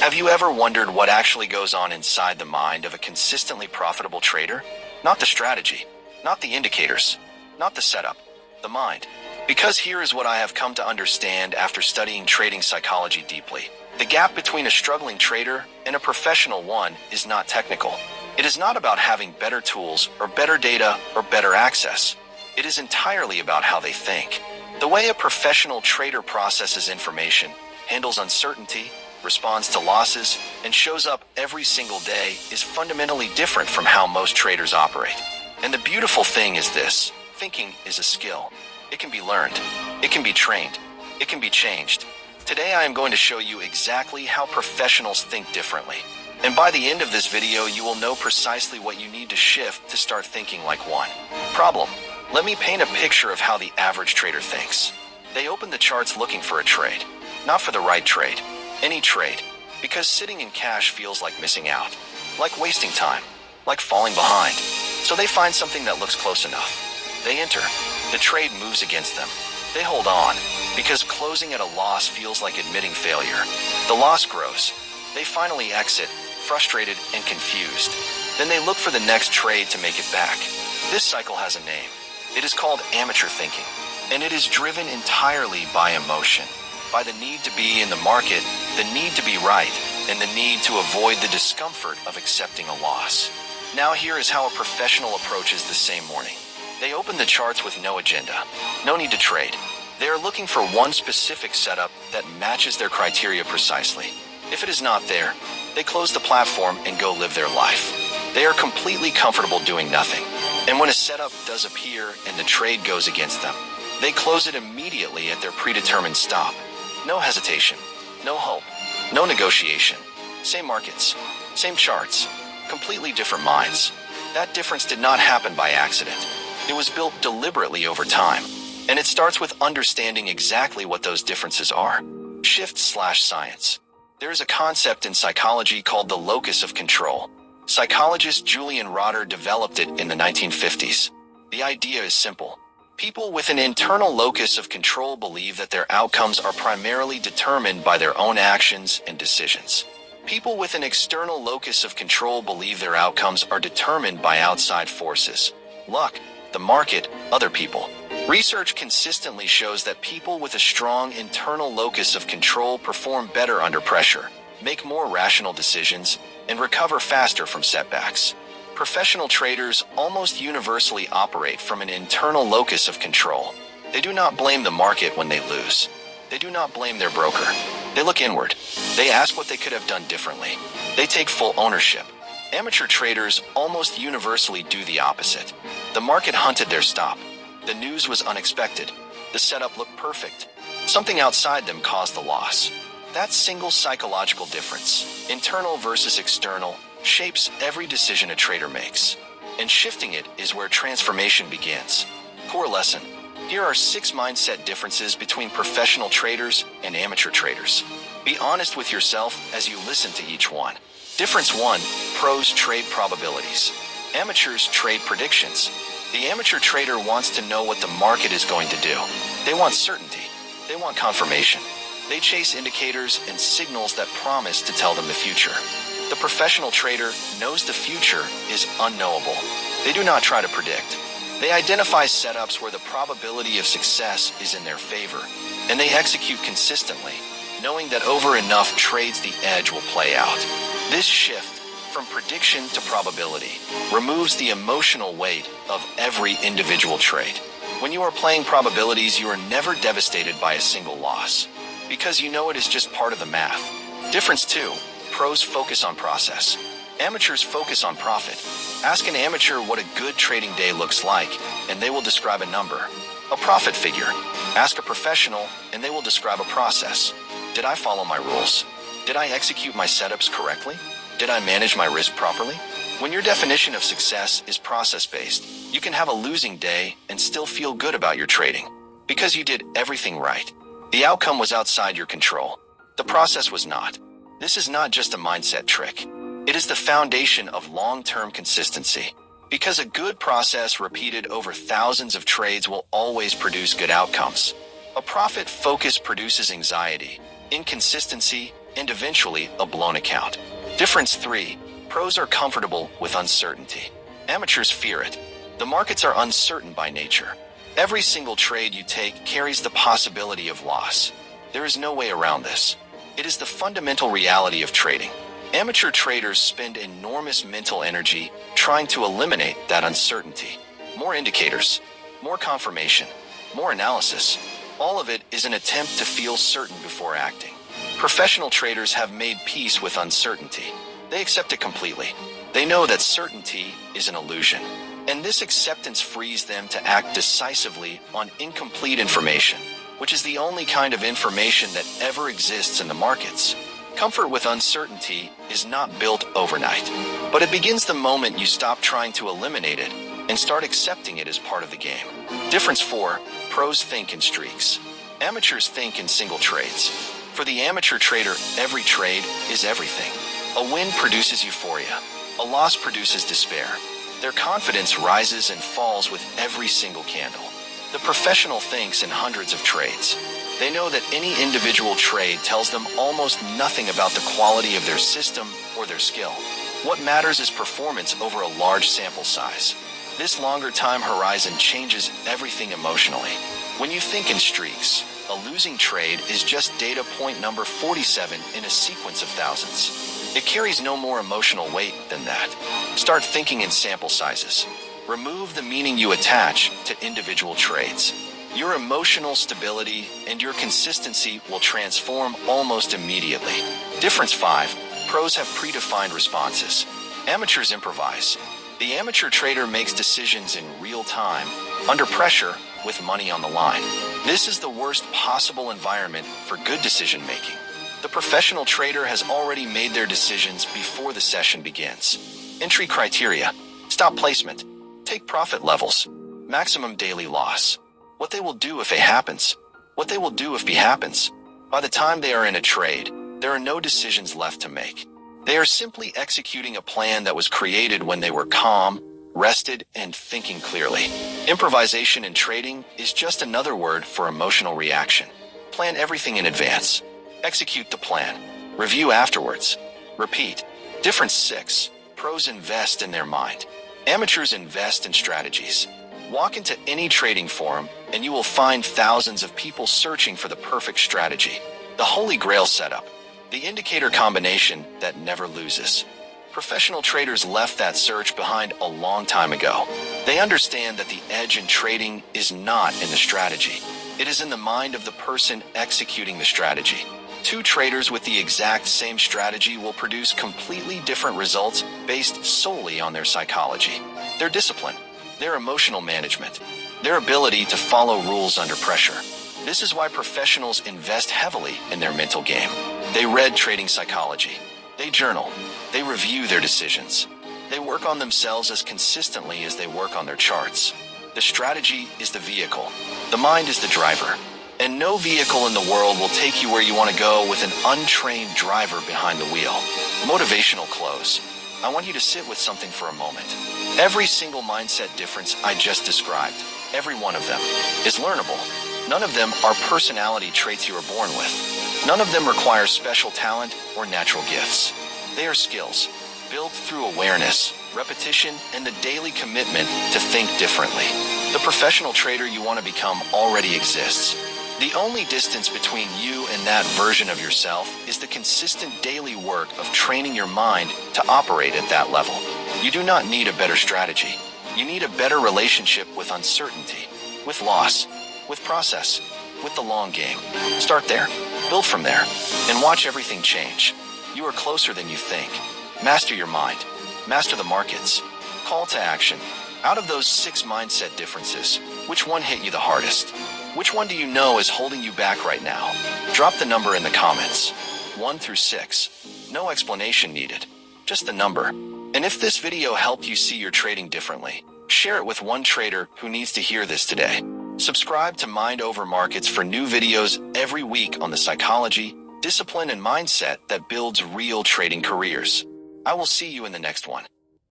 Have you ever wondered what actually goes on inside the mind of a consistently profitable trader? Not the strategy, not the indicators, not the setup, the mind. Because here is what I have come to understand after studying trading psychology deeply. The gap between a struggling trader and a professional one is not technical. It is not about having better tools or better data or better access. It is entirely about how they think. The way a professional trader processes information, handles uncertainty, responds to losses, and shows up every single day is fundamentally different from how most traders operate. And the beautiful thing is this: thinking is a skill. It can be learned. It can be trained. It can be changed. Today I am going to show you exactly how professionals think differently. And by the end of this video, you will know precisely what you need to shift to start thinking like one. Problem: let me paint a picture of how the average trader thinks. They open the charts looking for a trade. Not for the right trade. Any trade. Because sitting in cash feels like missing out. Like wasting time. Like falling behind. So they find something that looks close enough. They enter. The trade moves against them. They hold on. Because closing at a loss feels like admitting failure. The loss grows. They finally exit, frustrated and confused. Then they look for the next trade to make it back. This cycle has a name. It is called amateur thinking. And it is driven entirely by emotion. By the need to be in the market, the need to be right, and the need to avoid the discomfort of accepting a loss. Now here is how a professional approaches the same morning. They open the charts with no agenda. No need to trade. They are looking for one specific setup that matches their criteria precisely. If it is not there, they close the platform and go live their life. They are completely comfortable doing nothing. And when a setup does appear and the trade goes against them, they close it immediately at their predetermined stop. No hesitation, no hope, no negotiation. Same markets, same charts, completely different minds. That difference did not happen by accident. It was built deliberately over time. And it starts with understanding exactly what those differences are. Shift/science. There is a concept in psychology called the locus of control. Psychologist Julian Rotter developed it in the 1950s. The idea is simple. People with an internal locus of control believe that their outcomes are primarily determined by their own actions and decisions. People with an external locus of control believe their outcomes are determined by outside forces. Luck, the market, other people. Research consistently shows that people with a strong internal locus of control perform better under pressure, make more rational decisions, and recover faster from setbacks. Professional traders almost universally operate from an internal locus of control. They do not blame the market when they lose. They do not blame their broker. They look inward. They ask what they could have done differently. They take full ownership. Amateur traders almost universally do the opposite. The market hunted their stop. The news was unexpected. The setup looked perfect. Something outside them caused the loss. That single psychological difference, internal versus external, shapes every decision a trader makes. And shifting it is where transformation begins. Core lesson. Here are 6 mindset differences between professional traders and amateur traders. Be honest with yourself as you listen to each one. Difference 1. Pros trade probabilities. Amateurs trade predictions. The amateur trader wants to know what the market is going to do. They want certainty. They want confirmation. They chase indicators and signals that promise to tell them the future. The professional trader knows the future is unknowable. They do not try to predict. They identify setups where the probability of success is in their favor, and they execute consistently, knowing that over enough trades the edge will play out. This shift from prediction to probability removes the emotional weight of every individual trade. When you are playing probabilities, you are never devastated by a single loss, because you know it is just part of the math. Difference 2. Pros focus on process. Amateurs focus on profit. Ask an amateur what a good trading day looks like, and they will describe a number, a profit figure. Ask a professional, and they will describe a process. Did I follow my rules? Did I execute my setups correctly? Did I manage my risk properly? When your definition of success is process-based, you can have a losing day and still feel good about your trading, because you did everything right. The outcome was outside your control. The process was not. This is not just a mindset trick. It is the foundation of long-term consistency. Because a good process repeated over thousands of trades will always produce good outcomes. A profit focus produces anxiety, inconsistency, and eventually a blown account. Difference 3. Pros are comfortable with uncertainty. Amateurs fear it. The markets are uncertain by nature. Every single trade you take carries the possibility of loss. There is no way around this. It is the fundamental reality of trading. Amateur traders spend enormous mental energy trying to eliminate that uncertainty. More indicators, more confirmation, more analysis. All of it is an attempt to feel certain before acting. Professional traders have made peace with uncertainty. They accept it completely. They know that certainty is an illusion, and this acceptance frees them to act decisively on incomplete information, which is the only kind of information that ever exists in the markets. Comfort with uncertainty is not built overnight, but it begins the moment you stop trying to eliminate it and start accepting it as part of the game. Difference 4. Pros think in streaks. Amateurs think in single trades. For the amateur trader, every trade is everything. A win produces euphoria. A loss produces despair. Their confidence rises and falls with every single candle. The professional thinks in hundreds of trades. They know that any individual trade tells them almost nothing about the quality of their system or their skill. What matters is performance over a large sample size. This longer time horizon changes everything emotionally. When you think in streaks, a losing trade is just data point number 47 in a sequence of thousands. It carries no more emotional weight than that. Start thinking in sample sizes. Remove the meaning you attach to individual trades. Your emotional stability and your consistency will transform almost immediately. Difference 5. Pros have predefined responses. Amateurs improvise. The amateur trader makes decisions in real time, under pressure, with money on the line. This is the worst possible environment for good decision making. The professional trader has already made their decisions before the session begins. Entry criteria: stop placement, take profit levels, maximum daily loss, what they will do if A happens, what they will do if B happens. By the time they are in a trade, there are no decisions left to make. They are simply executing a plan that was created when they were calm, rested, and thinking clearly. Improvisation in trading is just another word for emotional reaction. Plan everything in advance. Execute the plan. Review afterwards. Repeat. Difference 6. Pros invest in their mind. Amateurs invest in strategies. Walk into any trading forum and you will find thousands of people searching for the perfect strategy. The Holy Grail setup. The indicator combination that never loses. Professional traders left that search behind a long time ago. They understand that the edge in trading is not in the strategy. It is in the mind of the person executing the strategy. Two traders with the exact same strategy will produce completely different results based solely on their psychology, their discipline, their emotional management, their ability to follow rules under pressure. This is why professionals invest heavily in their mental game. They read trading psychology. They journal. They review their decisions. They work on themselves as consistently as they work on their charts. The strategy is the vehicle. The mind is the driver. And no vehicle in the world will take you where you want to go with an untrained driver behind the wheel. Motivational close. I want you to sit with something for a moment. Every single mindset difference I just described, every one of them, is learnable. None of them are personality traits you were born with. None of them require special talent or natural gifts. They are skills, built through awareness, repetition, and the daily commitment to think differently. The professional trader you want to become already exists. The only distance between you and that version of yourself is the consistent daily work of training your mind to operate at that level. You do not need a better strategy. You need a better relationship with uncertainty, with loss, with process, with the long game. Start there, build from there, and watch everything change. You are closer than you think. Master your mind. Master the markets. Call to action. Out of those 6 mindset differences, which one hit you the hardest? Which one do you know is holding you back right now? Drop the number in the comments. 1 through 6. No explanation needed. Just the number. And if this video helped you see your trading differently, share it with one trader who needs to hear this today. Subscribe to Mind Over Markets for new videos every week on the psychology, discipline, and mindset that builds real trading careers. I will see you in the next one.